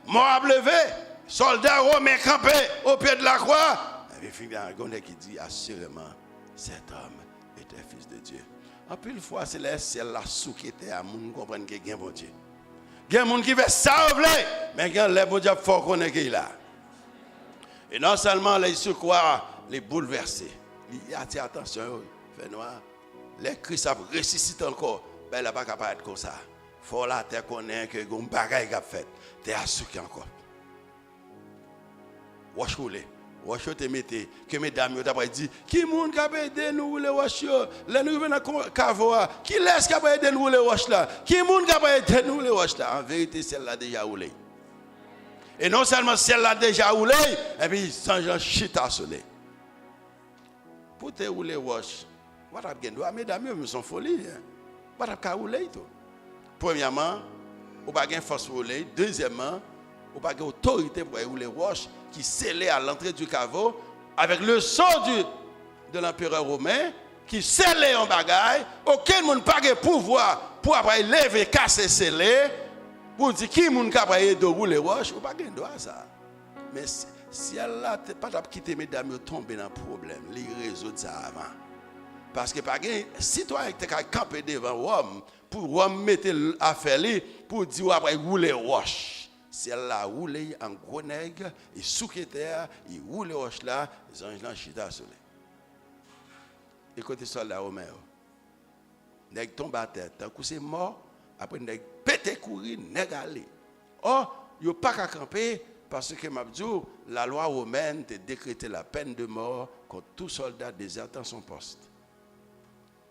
mort levé, soldats romains campés au pied de la croix. Et puis il y a un gars qui dit assurément, cet homme était fils de Dieu. En plus, une fois, c'est le ciel là souqué à moun comprendre qu'il y a un bon Dieu. Il y a des gens qui veulent sauver, mais il y a des gens qui font qu'on est là. Et non seulement les secoueurs, les bouleversés. Il y a attention, fait noir. Les Christ a ressuscité encore. Ben, il n'a pas capable d'être comme ça. Il faut la terre connaître que un bagaille a fait. Tu es assouké encore. Wash roulé. Wash te mettez. Que mesdames, vous avez dit, qui moun qui a aidé nous le wash yo? Les nous venons à Cavoa. Qui laisse qui a aidé nous le wash là? Qui moun qui a aidé nous le wash là? En vérité, celle-là déjà roulé. Et non seulement celle-là déjà roulé, et puis sans gens chita soleil. Pour te rouler wash, what up gen? Mesdames, ils sont folie. What up ka rouler tout? Premièrement, ou pas gen force rouler. Deuxièmement, ou pas d'autorité pour rouler roche qui scellait à l'entrée du caveau avec le sang de l'empereur romain qui scellait en bagaille. Aucun monde n'a pas de pouvoir pour après lever, casser, sceller, pour dire qui moun capable de rouler roche, ou pas de droit ça. Mais si elle n'a pas quitté mesdames, ils tombent dans le problème, les réseaux de ça avant. Parce que par exemple, citoyen qui a campé devant Rome, pour Rome mettre affaire pour dire après rouler roche. Si elle a roulé en gros nègre, il souque terre, il roule roche là, les anges là chita sur lui. Écoutez soldat romain. Nèg tombe à terre, tant que c'est mort, après nèg pété courir, nèg aller. Oh, yo pas qu'à camper parce que m'abdou, la loi romaine te décrété la peine de mort contre tout soldat désertant son poste.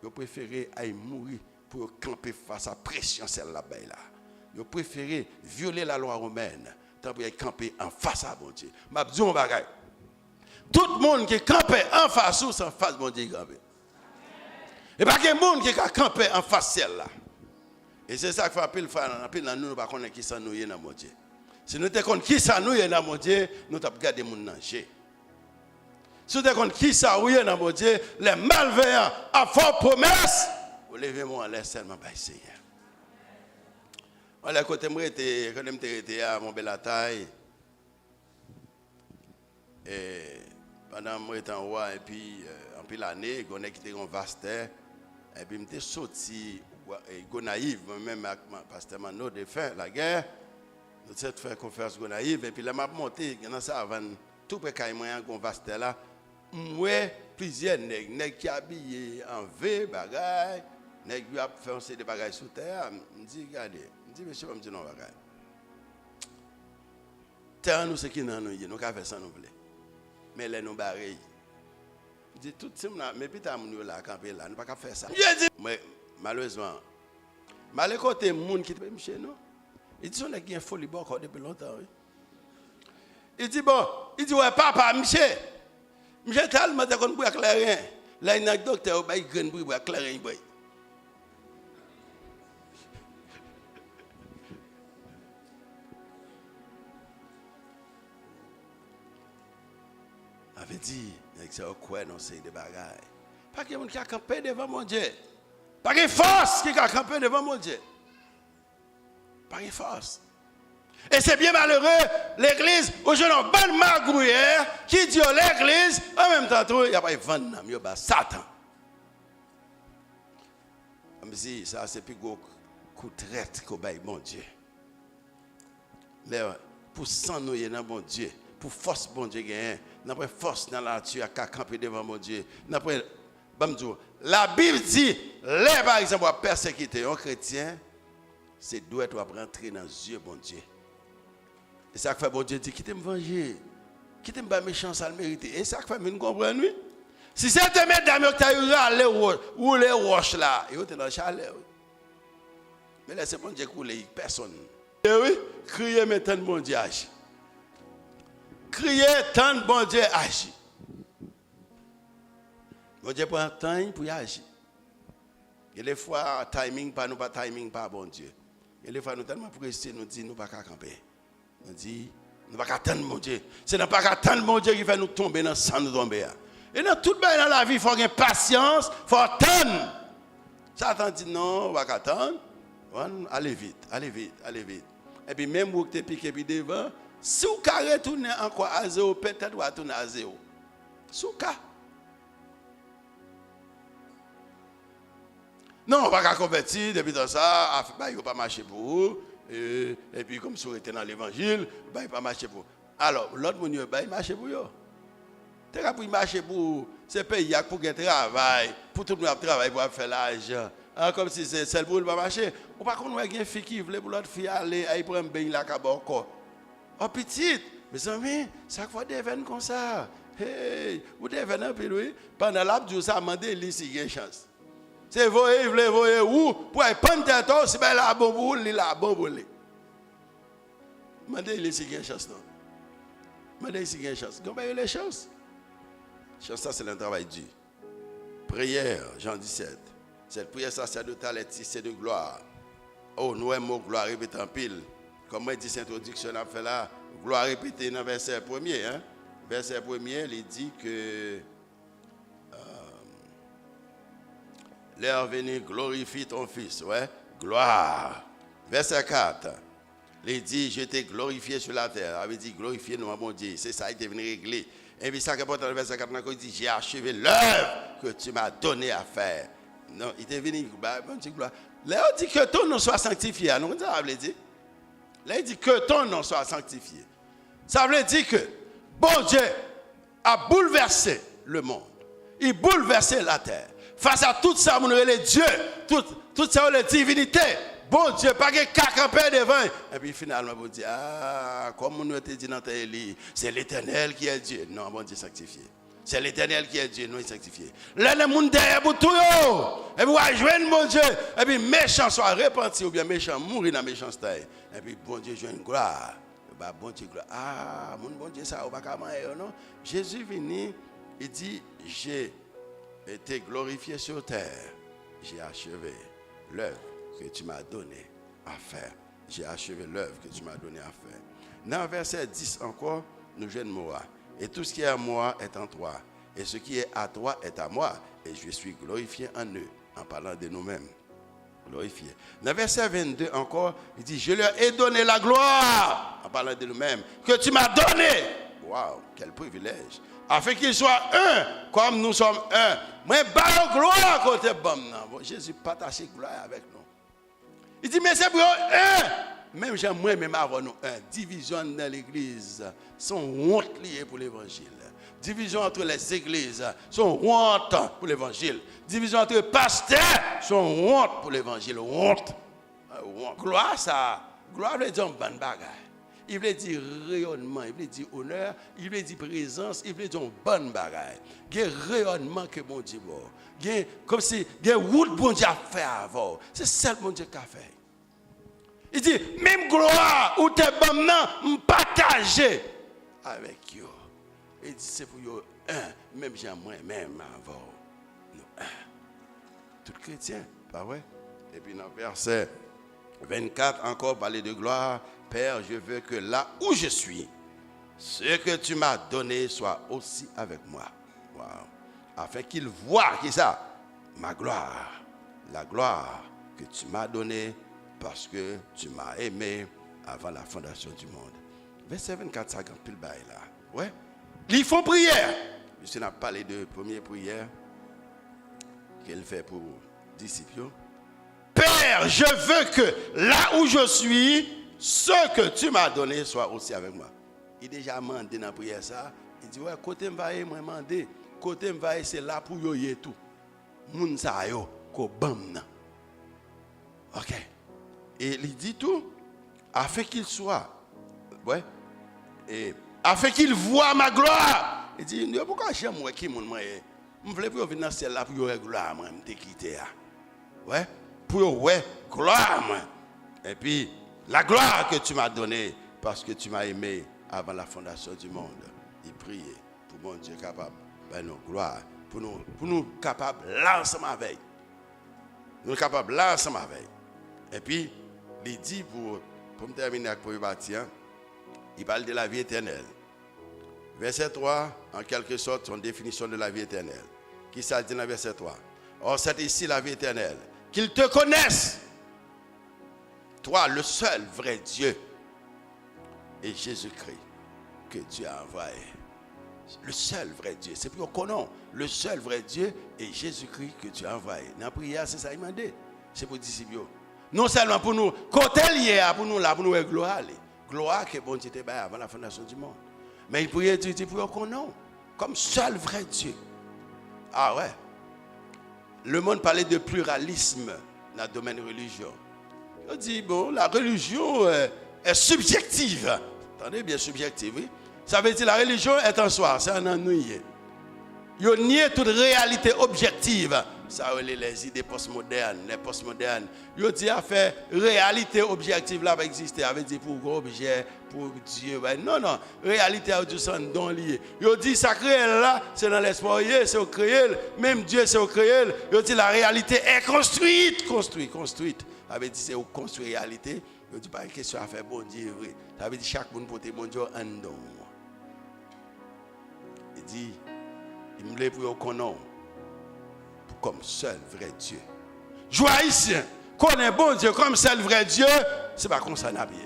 Yo préféré aller mourir pour camper face à la pression celle-là là. Yo préféré violer la loi romaine tant pour camper en face à bon Dieu. M'abdou on bagaille. Tout le monde qui campe en face ou en face bon Dieu camper. Et pas que monde qui a campé en face celle-là. Et c'est ça qui fait pile dans nous pas connaître qui ça nous dans mon Dieu. Si nous te connaît qui ça nous dans mon Dieu, nous t'a garder mon danger. Si nous te connaît qui ça nous dans mon Dieu, les malveillants à fort promesse, vous levez-moi en l'air seulement par Seigneur. Voilà côté moi était quand même été à mon belle taille. Et pendant moi étant roi et puis en pile l'année, on a quitté un vaste. Et puis, je suis sorti, Gonaïve, moi-même, avec pasteur Mano, de faire la guerre. Nous avons fait conférence Gonaïve. Et puis, là, je suis monté, dans ça, avant tout près de moi, qu'on va se là. Moi, plusieurs nègres qui habillés en V, bagaille, nègres qui ont fait des bagailles sous terre. Je me dis, regardez, je dis, monsieur, je me dis, non, bagaille. Terre, nous, c'est qui nous, nous avons fait ça, nous voulons. Mais là, nous, barrés. Je dis tout ça, mais puis t'as mon là camper là, nous pas faire ça. Je dis mais malheureusement, mal côté monde qui peut chez nous. Il dit on a une folie bon encore depuis longtemps. Il dit bon, il dit ouais papa monsieur tellement de qu'on boit clairin. Là il a docteur ba il grain boit clairin boy. Avait dit c'est quoi non c'est des bagailles. Pas que monde qui a campé devant mon Dieu. Pas que force qui a campé devant mon Dieu. Pas que force. Et c'est bien malheureux l'église aujourd'hui une bonne magouillère qui dit l'église en même temps il y a pas vendre il y a Satan. Comme si ça c'est plus gros coup de traite qu'au bail mon Dieu. Pour s'ennuyer dans mon Dieu. Pour force bon Dieu gagner n'après force dans la nature à camper devant mon Dieu n'après la Bible dit les par exemple à persécuter un chrétien c'est doit être rentrer dans les yeux bon Dieu et ça fait bon Dieu dit quittez me venger quittez me pas méchant ça le mérite et ça fait nous comprendre oui si c'était mesdames qui aller ou les roches là et était dans chaleur mais laissez bon Dieu couler personne et oui crier maintenant bon Dieu agit. Crier tant de bon Dieu agit. Bon Dieu prend temps pour agir. Et les fois, timing pas nous, pas timing pas bon Dieu. Et les fois, nous tellement pressés, nous disons, nous ne pouvons pas camper. Nous disons, nous ne pouvons pas attendre mon Dieu. Ce n'est pas attendre mon Dieu qui fait nous tomber dans le sang, nous tomber. Et dans toute dans la vie, il faut avoir patience, il faut attendre. Satan dit non, on va attendre. Allez vite, allez vite, allez vite. Et puis même vous qui êtes piqué devant, si vous retournez encore à zéro, peut-être vous retourner à zéro. Souka. Non, on ne va pas convertir depuis ça, il ne va pas marcher pour vous. Et puis, comme si vous étiez dans l'évangile, il ne va pas marcher pour vous. Alors, l'autre monde, il marche pour vous. Tu as pour marcher pour vous. C'est pays pour qu'il travail, pour tout le monde travailler, pour faire l'argent. Comme si c'est celle pour ne pas marcher. Ou pas qu'on ait une fille qui voulait pour l'autre fille aller, elle prend un bain là, encore. Oh, petite, mes amis, ça fait des événements comme ça. Hey, vous devez venir, puis oui, pendant l'abdou, ça a demandé une chance. C'est vous voyez où, pour aller prendre tête, c'est bien la bombe, la bombe. Demandez une chance, non? Demandez une chance. Comment il y a les chances? Chance, ça, c'est le travail dur. Prière, Jean 17. Cette prière sacerdotale est tissée de gloire. Oh, nous aimons gloire, répétons en pile. Comme moi dit cette introduction, on a fait là, gloire répétée dans le verset premier. Hein? Verset premier, il dit que l'heure venue, glorifie ton Fils. Ouais, gloire. Verset 4, il dit, je t'ai glorifié sur la terre. Il veut dire, glorifier nous, mon Dieu. C'est ça, il est venu régler. Et puis, ça qui est important, le verset 4, il dit, j'ai achevé l'œuvre que tu m'as donné à faire. Non, il est venu, bon Dieu, gloire. Là, on dit que ton nom soit sanctifié. Non, ça veut dire. Là, il dit que ton nom soit sanctifié. Ça veut dire que bon Dieu a bouleversé le monde. Il bouleversé la terre. Face à tout ça, on les dieux, tout ça, les divinités. Bon Dieu, pas que cacampé devant. Et puis finalement, vous dites, comme on a dit dans tes livres, c'est l'Éternel qui est Dieu. Non, bon Dieu sanctifié. C'est l'Éternel qui est Dieu, non, il sanctifié. Là, le monde derrière pour tout. Et puis, joindre mon Dieu. Et puis, méchant soit repenti ou bien méchant mourir dans la méchanceté. Et puis, bon Dieu, joue une gloire. Bon Dieu, gloire. Mon Dieu, ça, on va pas non. Jésus venu, il dit, j'ai été glorifié sur terre. J'ai achevé l'œuvre que tu m'as donné à faire. J'ai achevé l'œuvre que tu m'as donné à faire. Dans le verset 10 encore, nous jouons moi. Et tout ce qui est à moi est en toi. Et ce qui est à toi est à moi. Et je suis glorifié en eux, en parlant de nous-mêmes. Glorifié. Dans le verset 22 encore, il dit, je leur ai donné la gloire, en parlant de nous-mêmes, que tu m'as donné. Waouh, quel privilège. Afin qu'ils soient un, comme nous sommes un. Moi, bas gloire côté bon. Jésus partage gloire avec nous. Il dit, mais c'est pour un. Même j'aimerais même avoir nous un. Division dans l'église sont honte liées pour l'évangile. Division entre les églises sont honte pour l'évangile. Division entre les pasteurs sont honte pour l'évangile. Honte. Gloire ça. Gloire veut dire bonne bagaille. Il veut dire rayonnement, il veut dire honneur, il veut dire présence, il veut dire bonne bagaille. Il y a un rayonnement que bon Dieu a. Comme si il y a un route bon Dieu a fait avant. C'est ça que bon Dieu a fait. Il dit, même gloire ou tes bonnes mains, partager avec eux. Il dit, c'est pour eux un, même j'aimerais même avant. Nous un. Tout chrétien, pas vrai? Et puis dans le verset 24, encore parler de gloire. Père, je veux que là où je suis, ce que tu m'as donné soit aussi avec moi. Wow. Afin qu'il voie, qui ça? Ma gloire. La gloire que tu m'as donnée parce que tu m'as aimé avant la fondation du monde. Verset 24, ça grand pile bail là. Ouais. Ils font prière. Je n'ai parlé de première prière qu'elle fait pour disciples. Père, je veux que là où je suis, ce que tu m'as donné soit aussi avec moi. Il a déjà demandé dans la prière ça. Il dit, ouais, côté m'vaye, moi demandé. Côté m'vaye, c'est là pour yo tout. Moun sa yo, ko bam nan. Ok. Et il dit tout, afin qu'il soit, ouais, et afin qu'il voie ma gloire. Il dit, pourquoi j'aime moi qui moun moi? Je voulais pour venir dans celle là pour yo gloire, moi, me quitter. Ouais, pour yo ouais, gloire, moi. Et puis, la gloire que tu m'as donnée, parce que tu m'as aimé avant la fondation du monde. Il priait pour mon Dieu capable, ben non, gloire, pour nous capables là ensemble avec. Nous capables là ensemble avec. Et puis, il dit pour me terminer avec le bâtiment, il parle de la vie éternelle. Verset 3, en quelque sorte, son définition de la vie éternelle. Qui ça dit dans verset 3? Or, c'est ici la vie éternelle. Qu'ils te connaissent. Toi, le seul vrai Dieu, et Jésus-Christ que Dieu a envoyé. Le seul vrai Dieu. C'est pour qu'on connaisse. Le seul vrai Dieu et Jésus-Christ que Dieu a envoyé. Dans la prière, c'est ça qu'il m'a dit. C'est pour les disciples. Non seulement pour nous, côté lié, pour nous, là, pour nous, gloire. Gloire que bon Dieu était avant la fondation du monde. Mais il priait Dieu pour qu'on connaisse. Comme seul vrai Dieu. Ah ouais. Le monde parlait de pluralisme dans le domaine religieux. On dit, bon, la religion est subjective. Attendez bien, subjective, oui. Ça veut dire la religion est en soi, c'est un ennui. Il nie toute réalité objective. Ça, les idées postmodernes, les postmodernes. Il dit à faire réalité objective là va exister. Ça veut dire pour objet, pour Dieu. Non, non, réalité a du sens don lié. Il dit ça créé là, c'est dans l'espoir, c'est au créé. Même Dieu, c'est au créé. Il dit la réalité est construite. Ça veut dire c'est au construit réalité. Il dit pas une question à faire bon Dieu. Ça veut dire chaque monde porte mon Dieu en don. Il dit, il me lève pour connaître comme seul vrai Dieu. Joie haïtien, connaît bon Dieu comme seul vrai Dieu, c'est pas comme ça n'a bien.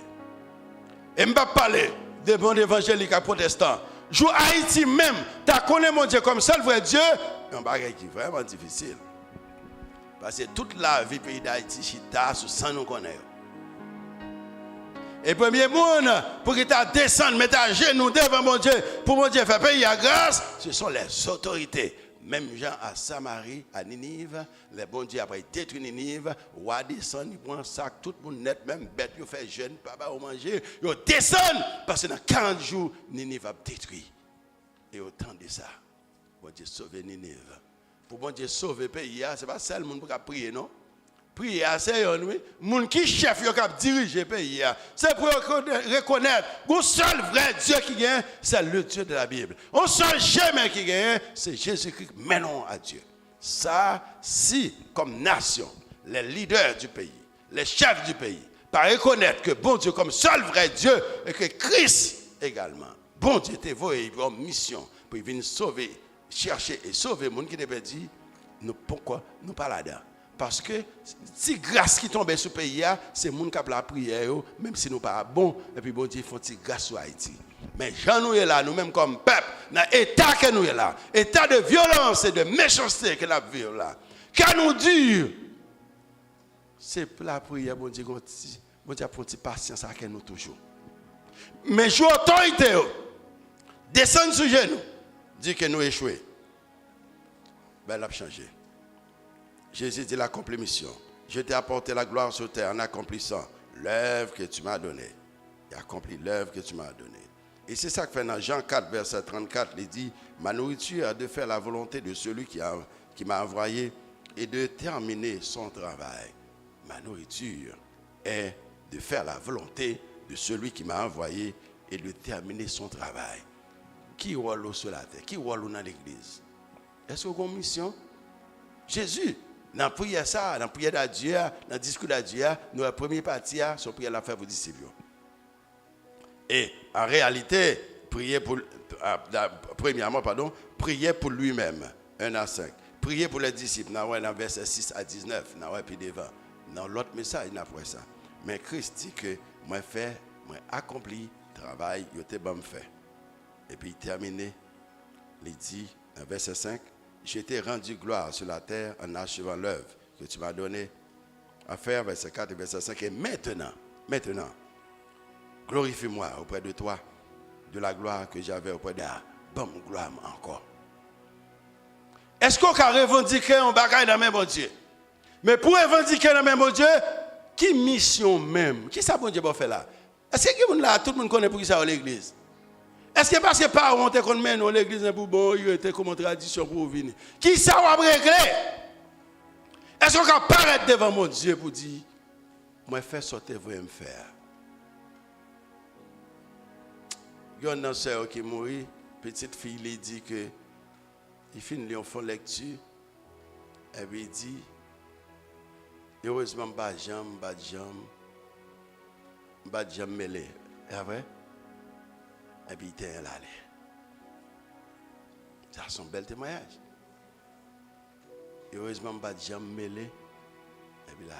Et je ne vais pas parler des bons évangéliques à protestants. Joue Haïti même, tu connais mon Dieu comme seul vrai Dieu, c'est un bagage qui est vraiment difficile. Parce que toute la vie pays d'Haïti, chita sous sans nous connaître. Et premier monde, pour qu'il descende, mettre à genoux devant mon Dieu, pour mon Dieu faire payer à grâce, ce sont les autorités. Même gens à Samarie, à Ninive, les bons dieux après détruit Ninive, ou à descendre, ils prennent un sac, tout le monde net, même bête, ils font jeûne, papa, ou manger, ils descendent, parce que dans 40 jours, Ninive a détruit. Et autant de ça, bon Dieu sauve Ninive. Pour bon Dieu sauver le pays, ce n'est pas seul le monde qui a prié, non? Prier, c'est un oui. Moun qui chef qui a dirigé le pays. C'est pour reconnaître que seul vrai Dieu qui gagne, c'est le Dieu de la Bible. On seul jamais qui gagne, c'est Jésus-Christ. Mais non à Dieu. Ça, si, comme nation, les leaders du pays, les chefs du pays, par reconnaître que bon Dieu comme seul vrai Dieu et que Christ également, bon Dieu t'a envoyé en mission pour venir sauver, chercher et sauver les gens qui t'ont dit, nous pourquoi nous pas là-dedans. Parce que si grâce qui tombe sur le pays, c'est les gens qui ont la prière, même si nous ne sommes pas bons, et puis bon Dieu font une grâce sur Haïti. Mais Jean nous est là, nous-mêmes comme peuple, dans l'état que nous est là, état de violence et de méchanceté que nous vivons là. Quand nous disons, c'est la prière, bon Dieu a une patience avec nous toujours. Mais je autorité, descendre sur genoux, dit que nous échouons. Ben, elle a changé. Jésus dit l'accompli mission. Je t'ai apporté la gloire sur terre en accomplissant l'œuvre que tu m'as donnée. Il a accompli l'œuvre que tu m'as donnée. Et c'est ça que fait dans Jean 4, verset 34, il dit, ma nourriture est de faire la volonté de celui qui m'a envoyé et de terminer son travail. Ma nourriture est de faire la volonté de celui qui m'a envoyé et de terminer son travail. Qui roule sur la terre? Qui roule dans l'église? Est-ce qu'on a une mission? Jésus. Dans la prière, dans la prière d'Adieu, dans le discours d'Adieu, nous, la première partie, c'est prière la faire pour les disciples. Et en réalité, premièrement, prier pour lui-même, 1 à 5. Prier pour les disciples, dans verset 6 à 19, puis devant. Dans l'autre message, il n'a pas ça. Mais Christ dit que moi accompli le travail, il était bon fait. Et puis il termine, il dit, dans verset 5, je t'ai rendu gloire sur la terre en achevant l'œuvre que tu m'as donnée à faire, verset 4 et verset 5. Et maintenant, glorifie-moi auprès de toi, de la gloire que j'avais auprès de toi. Bonne gloire encore. Est-ce qu'on a revendiqué un bagage dans le même bon Dieu? Mais pour revendiquer dans le même bon Dieu, qui mission même? Qui ça bon Dieu va faire là? Est-ce que tout le monde connaît pour qui ça à l'église? Est-ce que parce que par on te connaît dans l'église pour bon, il était comme tradition pour venir. Qui ça va régler? Est-ce qu'on peut paraître devant mon Dieu pour dire moi faire sortir vous me faire? Il y a une sœur qui est morte, petite fille lui dit que il finit en fond lecture et puis il dit heureusement pas jambe mêlé. Et après et puis il est là. Ça c'est un bel témoignage. Heureusement pas jambe mêlé et puis là.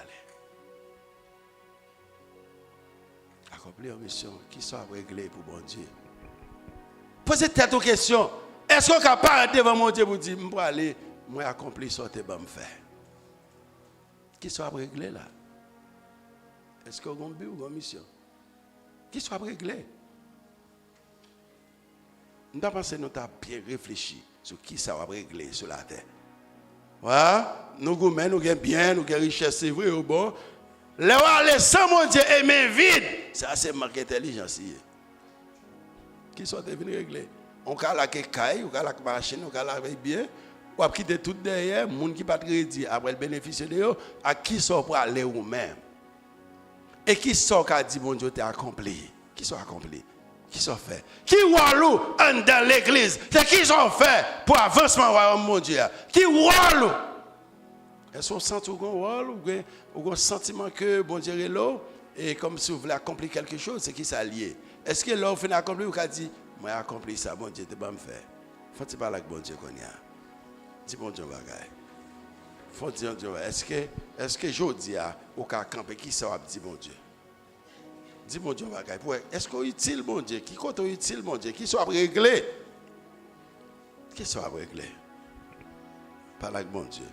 Accomplir une mission qui soit réglée pour bon Dieu. Posez tête aux questions. Est-ce qu'on est capable devant mon Dieu pour dire, je vais aller, moi accomplir ce que je vais faire? Qui soit réglé là? Est-ce qu'on a un but ou une mission? Qui soit réglé? Nous avons pensé, nous avons bien réfléchi sur qui ça va régler sur la terre. Voilà, nous avons bien, nous avons richesse, c'est vrai ou bon. Les aller sans mon Dieu et mes vides, ça c'est marque intelligence. Qui sont venus régler? On a la caille, on a la machine, on a la bien, on a quitté tout derrière, les gens qui pas crédit après le bénéfice de eux, à qui sont pour aller ou même? Et qui sont qui a dit bon Dieu t'es accompli? Qui sont accomplis? Qui sont faits? Qui walou dans l'église? C'est qui sont faits pour avancement au royaume mon Dieu? Qui walou? Est-ce qu'on sent ou un sentiment que bon Dieu est là et comme si vous voulez accomplir quelque chose, c'est qui ça lié. Est-ce que là, vous finissez accomplir, vous avez dit, moi, j'ai accompli ça, bon Dieu, tu vas me faire. Faut-il parler avec bon Dieu qu'on y a? Dis bon Dieu, bagaille. Faut dire, est-ce que je dis au cas camper, qui ça va dire bon Dieu? Dis bon Dieu, bagaille. Est-ce qu'on est utile, bon Dieu? Qui compte utile, bon Dieu? Qui soit réglé? Qui soit réglé? Parle avec bon Dieu.